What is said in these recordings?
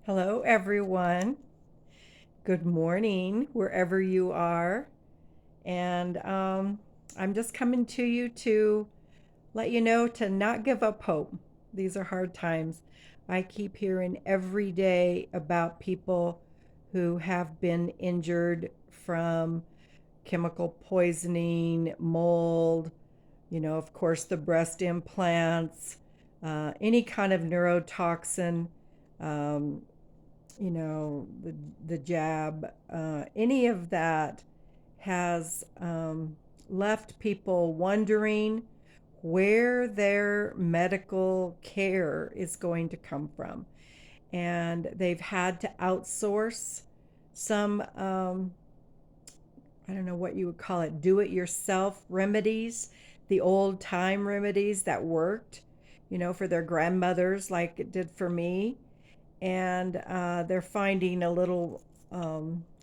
Hello, everyone. Good morning, wherever you are. And I'm just coming to you to let you know to not give up hope. These are hard times. I keep hearing every day about people who have been injured from chemical poisoning, mold, of course, the breast implants, any kind of neurotoxin. Um, the jab, any of that has left people wondering where their medical care is going to come from. And they've had to outsource some, I don't know what you would call it, do it yourself remedies, the old time remedies that worked, for their grandmothers, like it did for me, and they're finding a little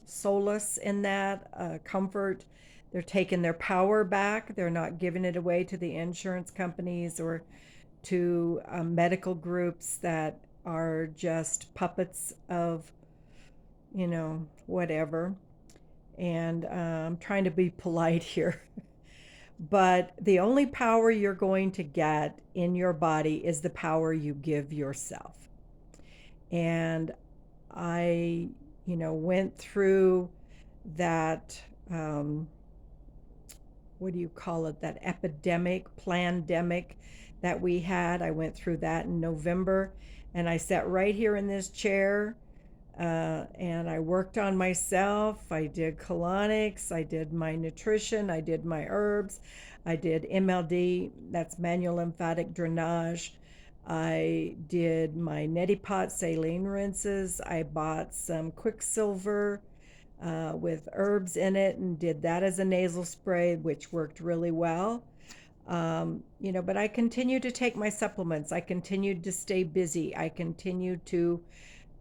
solace in that, comfort. They're taking their power back. They're not giving it away to the insurance companies or to medical groups that are just puppets of, whatever. And I'm trying to be polite here. But the only power you're going to get in your body is the power you give yourself. And I, went through that, what do you call it, that epidemic, pandemic that we had. I went through that in November, and I sat right here in this chair, and I worked on myself. I did colonics, I did my nutrition, I did my herbs, I did MLD, that's manual lymphatic drainage. I did my neti pot saline rinses. I bought some Quicksilver with herbs in it and did that as a nasal spray, which worked really well. But I continued to take my supplements. I continued to stay busy. I continued to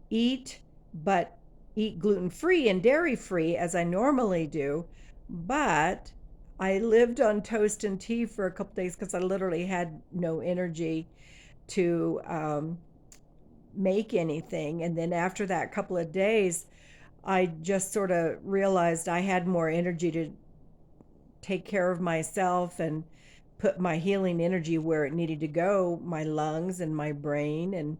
eat, but eat gluten free and dairy free as I normally do. But I lived on toast and tea for a couple days because I literally had no energy to make anything. And then after that couple of days, I just sort of realized I had more energy to take care of myself and put my healing energy where it needed to go, my lungs and my brain, and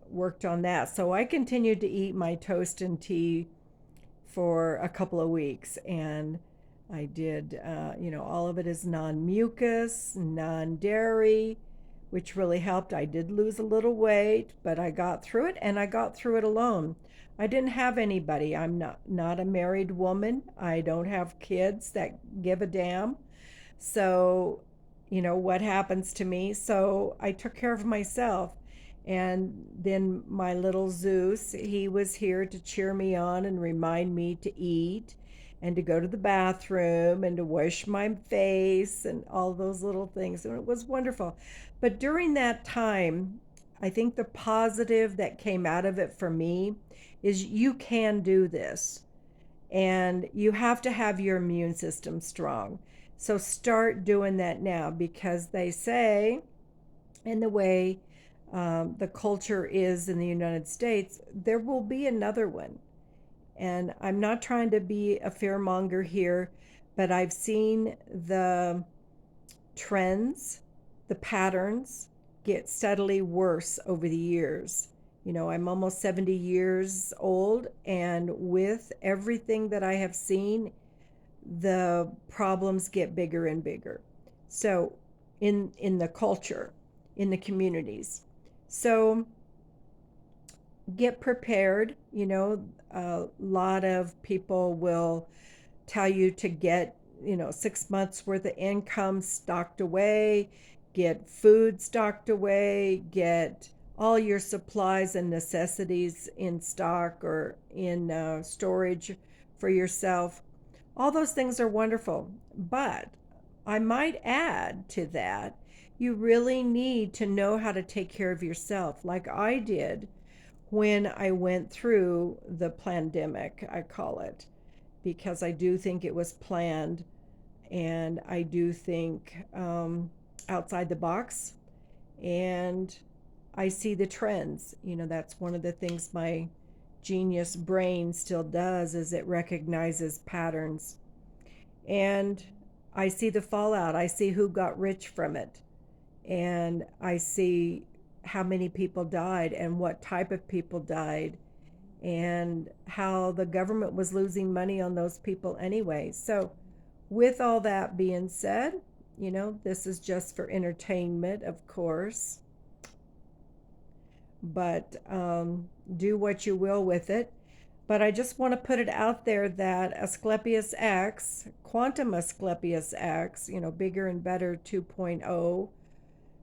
worked on that. So I continued to eat my toast and tea for a couple of weeks. And I did, all of it is non mucus, non dairy, which really helped. I did lose a little weight, but I got through it, and I got through it alone. I didn't have anybody. I'm not a married woman. I don't have kids that give a damn. So, what happens to me? So I took care of myself. And then my little Zeus, he was here to cheer me on and remind me to eat and to go to the bathroom and to wash my face and all those little things. And it was wonderful. But during that time, I think the positive that came out of it for me is you can do this, and you have to have your immune system strong. So start doing that now, because they say, in the way the culture is in the United States, there will be another one. And I'm not trying to be a fearmonger here, but I've seen the trends, the patterns get steadily worse over the years. I'm almost 70 years old, and with everything that I have seen, the problems get bigger and bigger. So, in the culture, in the communities. So, get prepared. A lot of people will tell you to get 6 months worth of income stocked away, get food stocked away, get all your supplies and necessities in stock or in storage for yourself. All those things are wonderful, but I might add to that, you really need to know how to take care of yourself, like I did when I went through the pandemic, I call it, because I do think it was planned, and I do think outside the box. And I see the trends. That's one of the things my genius brain still does, is it recognizes patterns. And I see the fallout. I see who got rich from it. And I see how many people died and what type of people died, and how the government was losing money on those people anyway. So, with all that being said, this is just for entertainment, of course, but do what you will with it. But I just want to put it out there that asclepiusx, quantum asclepiusx, bigger and better 2.0 or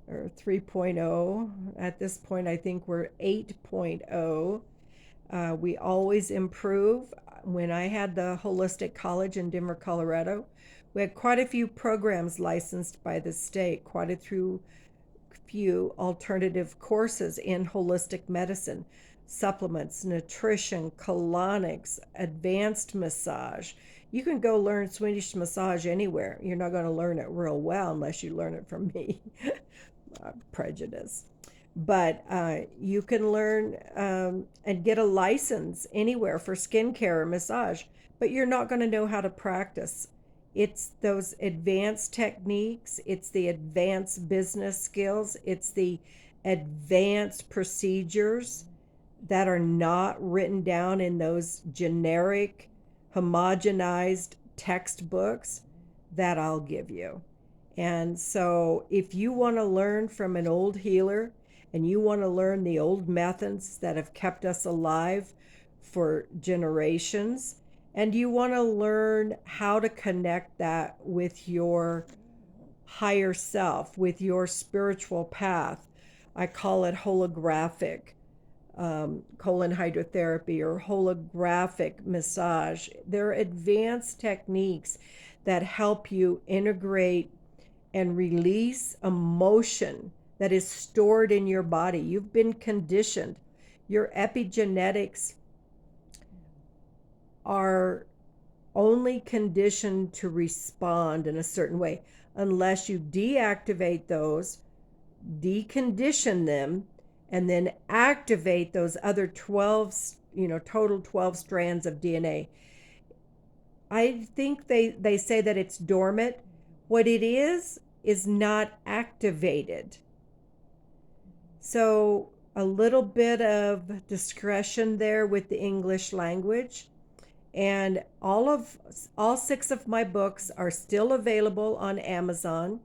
3.0. At this point, I think we're 8.0. We always improve. When I had the Holistic College in Denver, Colorado, we had quite a few programs licensed by the state, quite a few alternative courses in holistic medicine, supplements, nutrition, colonics, advanced massage. You can go learn Swedish massage anywhere. You're not going to learn it real well unless you learn it from me. Prejudice. But you can learn and get a license anywhere for skincare or massage, but you're not going to know how to practice. It's those advanced techniques, it's the advanced business skills, it's the advanced procedures that are not written down in those generic, homogenized textbooks that I'll give you. And so if you want to learn from an old healer, and you want to learn the old methods that have kept us alive for generations, and you want to learn how to connect that with your higher self, with your spiritual path, I call it holographic colon hydrotherapy or holographic massage. They're advanced techniques that help you integrate and release emotion that is stored in your body. You've been conditioned. Your epigenetics are only conditioned to respond in a certain way. Unless you deactivate those, decondition them, and then activate those other 12, total 12 strands of DNA. I think they say that it's dormant. What it is not activated. So a little bit of discretion there with the English language. And all 6 of my books are still available on Amazon.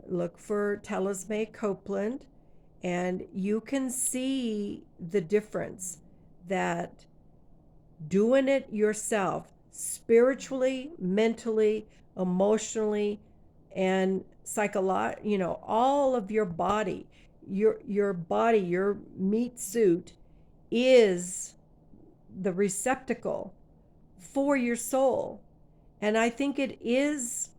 Look for Talismae Copeland, and you can see the difference that doing it yourself, spiritually, mentally, emotionally, and psychologically, all of your body, your body, your meat suit is the receptacle for your soul. And I think it is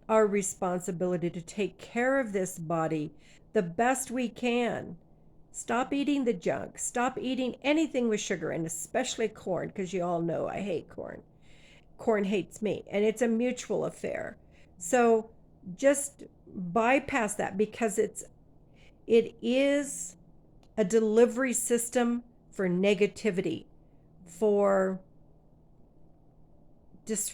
our responsibility to take care of this body the best we can. Stop eating the junk. Stop eating anything with sugar, and especially corn, because you all know I hate corn. Corn hates me, and it's a mutual affair. So just bypass that, because it is a delivery system for negativity, for just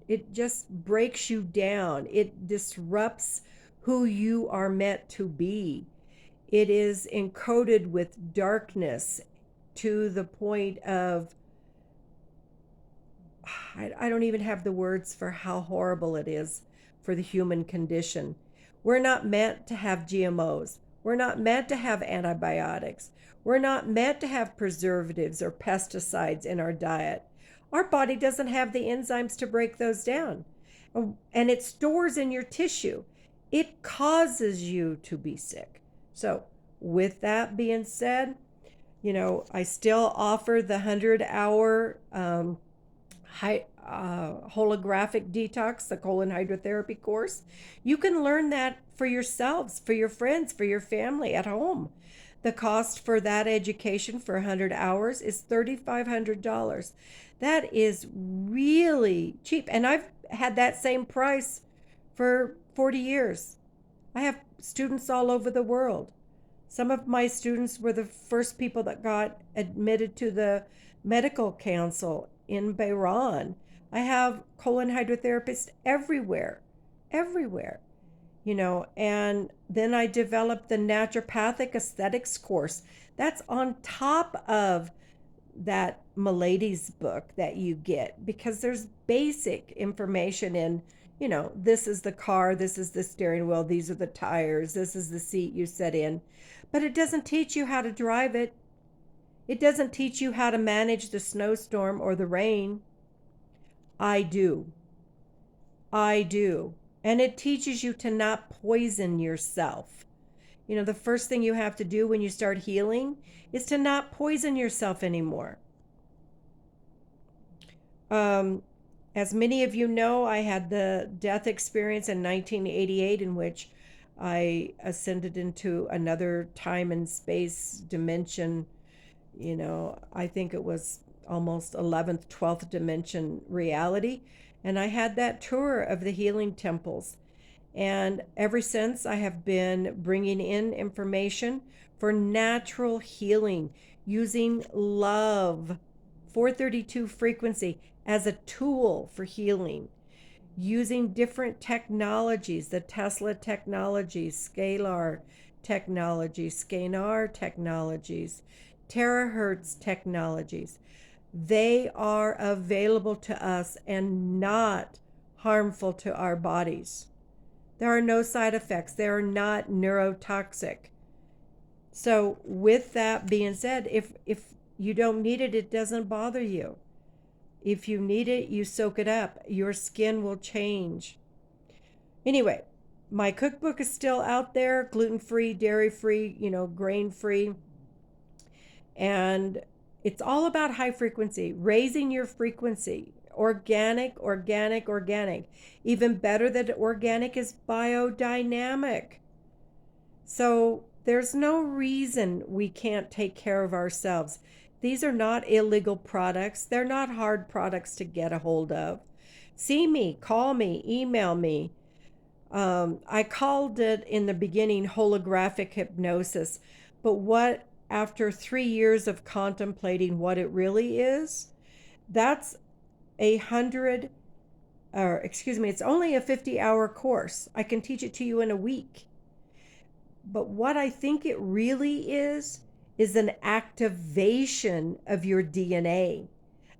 it just breaks you down. It disrupts who you are meant to be. It is encoded with darkness to the point of, I don't even have the words for how horrible it is for the human condition. We're not meant to have GMOs. We're not meant to have antibiotics. We're not meant to have preservatives or pesticides in our diet. Our body doesn't have the enzymes to break those down. And it stores in your tissue. It causes you to be sick. So with that being said, I still offer the 100-hour holographic detox, the colon hydrotherapy course. You can learn that for yourselves, for your friends, for your family at home. The cost for that education for 100 hours is $3,500. That is really cheap. And I've had that same price for 40 years. I have students all over the world. Some of my students were the first people that got admitted to the medical council in Bahrain. I have colon hydrotherapists everywhere, everywhere, and then I developed the naturopathic aesthetics course. That's on top of that Milady's book that you get, because there's basic information in, this is the car, this is the steering wheel, these are the tires, this is the seat you sit in. But it doesn't teach you how to drive it. It doesn't teach you how to manage the snowstorm or the rain. I do. I do. And it teaches you to not poison yourself. The first thing you have to do when you start healing is to not poison yourself anymore. As many of you know, I had the death experience in 1988 in which I ascended into another time and space dimension. I think it was almost 11th, 12th dimension reality. And I had that tour of the healing temples. And ever since, I have been bringing in information for natural healing using love, 432 frequency, as a tool for healing, using different technologies, the Tesla technology, scalar technology, scanar technologies, terahertz technologies. They are available to us and not harmful to our bodies. There are no side effects. They are not neurotoxic. So with that being said, if you don't need it, it doesn't bother you. If you need it, you soak it up. Your skin will change. Anyway, my cookbook is still out there, gluten-free, dairy-free, grain-free. And it's all about high frequency, raising your frequency. Organic, organic, organic. Even better that organic is biodynamic. So there's no reason we can't take care of ourselves. These are not illegal products. They're not hard products to get a hold of. See me, call me, email me. I called it in the beginning holographic hypnosis, but after 3 years of contemplating what it really is, that's it's only a 50-hour course. I can teach it to you in a week. But what I think it really is an activation of your DNA,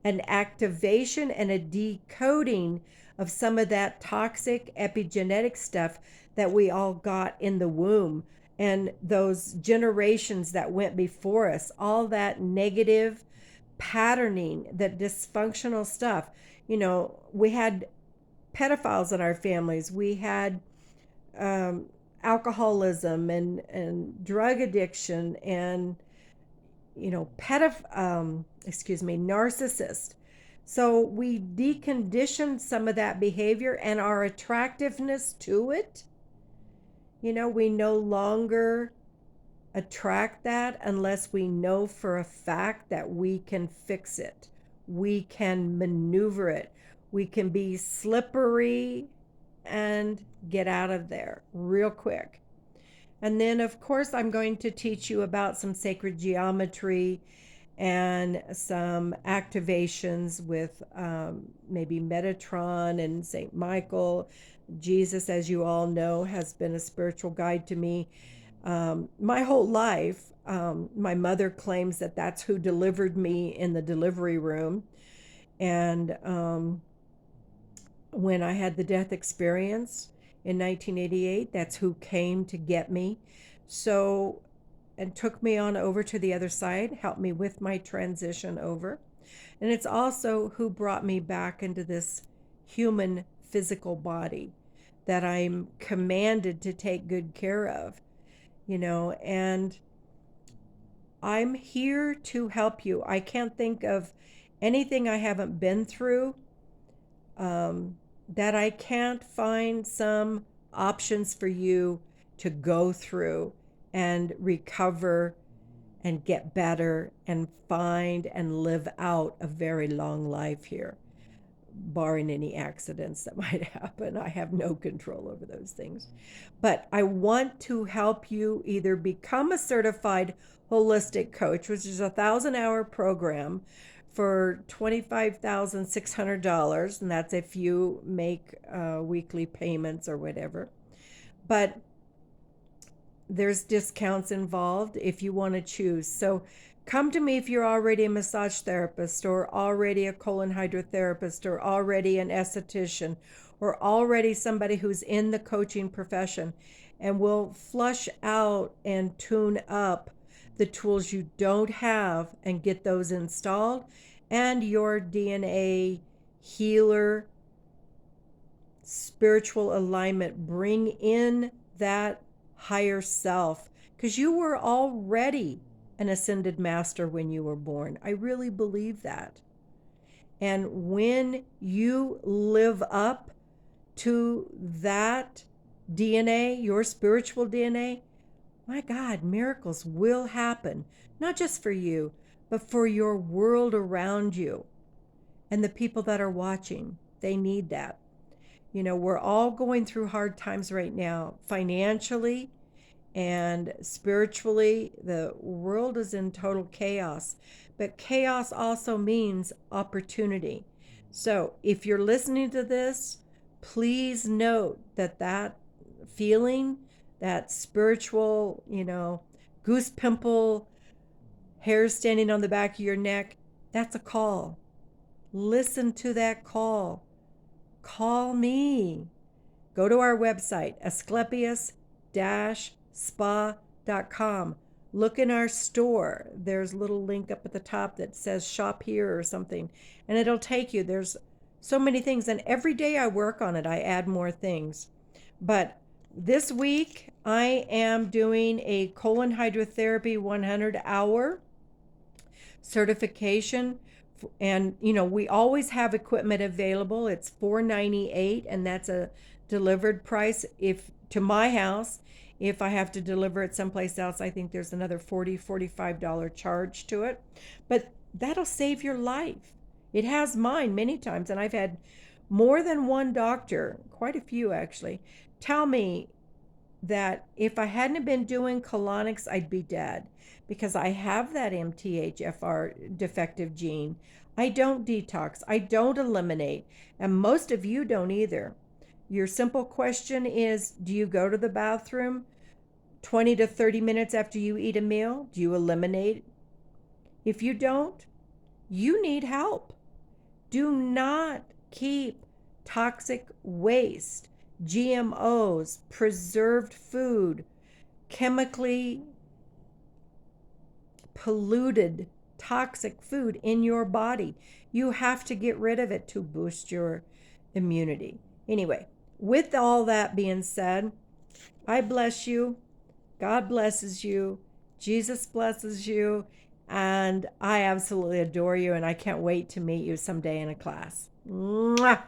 an activation and a decoding of some of that toxic epigenetic stuff that we all got in the womb, and those generations that went before us, all that negative patterning, that dysfunctional stuff. We had pedophiles in our families. We had alcoholism and drug addiction and narcissist. So we deconditioned some of that behavior and our attractiveness to it. We no longer attract that unless we know for a fact that we can fix it. We can maneuver it. We can be slippery and get out of there real quick. And then, of course, I'm going to teach you about some sacred geometry and some activations with maybe Metatron and St. Michael. Jesus, as you all know, has been a spiritual guide to me my whole life. My mother claims that that's who delivered me in the delivery room. And when I had the death experience in 1988, that's who came to get me. So, and took me on over to the other side, helped me with my transition over. And it's also who brought me back into this human physical body that I'm commanded to take good care of, and I'm here to help you. I can't think of anything I haven't been through that I can't find some options for you to go through and recover and get better and find and live out a very long life here. barring any accidents that might happen. I have no control over those things. But I want to help you either become a certified holistic coach, which is a 1,000-hour program for $25,600, and that's if you make weekly payments or whatever. But there's discounts involved if you want to choose. So come to me if you're already a massage therapist or already a colon hydrotherapist or already an esthetician or already somebody who's in the coaching profession, and we'll flush out and tune up the tools you don't have and get those installed, and your DNA healer spiritual alignment, bring in that higher self, because you were already an ascended master when you were born. I really believe that. And when you live up to that DNA, your spiritual DNA, my God, miracles will happen, not just for you, but for your world around you and the people that are watching. They need that. You know, we're all going through hard times right now, financially and spiritually. The world is in total chaos, but chaos also means opportunity. So if you're listening to this, please note that that feeling, that spiritual, goose pimple, hair standing on the back of your neck, that's a call. Listen to that call. Call me. Go to our website, asclepiusx-spa.com. Look in our store. There's a little link up at the top that says shop here or something, and it'll take you. There's so many things, and every day I work on it, I add more things. But this week I am doing a colon hydrotherapy 100-hour certification. And we always have equipment available. It's $498, and that's a delivered price. If to my house, if I have to deliver it someplace else, I think there's another $45 charge to it, but that'll save your life. It has mine many times, and I've had more than one doctor, quite a few actually, tell me that if I hadn't been doing colonics, I'd be dead, because I have that MTHFR defective gene. I don't detox, I don't eliminate, and most of you don't either. Your simple question is, do you go to the bathroom 20 to 30 minutes after you eat a meal? Do you eliminate? If you don't, you need help. Do not keep toxic waste, GMOs, preserved food, chemically polluted, toxic food in your body. You have to get rid of it to boost your immunity. Anyway, with all that being said, I bless you. God blesses you. Jesus blesses you. And I absolutely adore you. And I can't wait to meet you someday in a class. Mwah!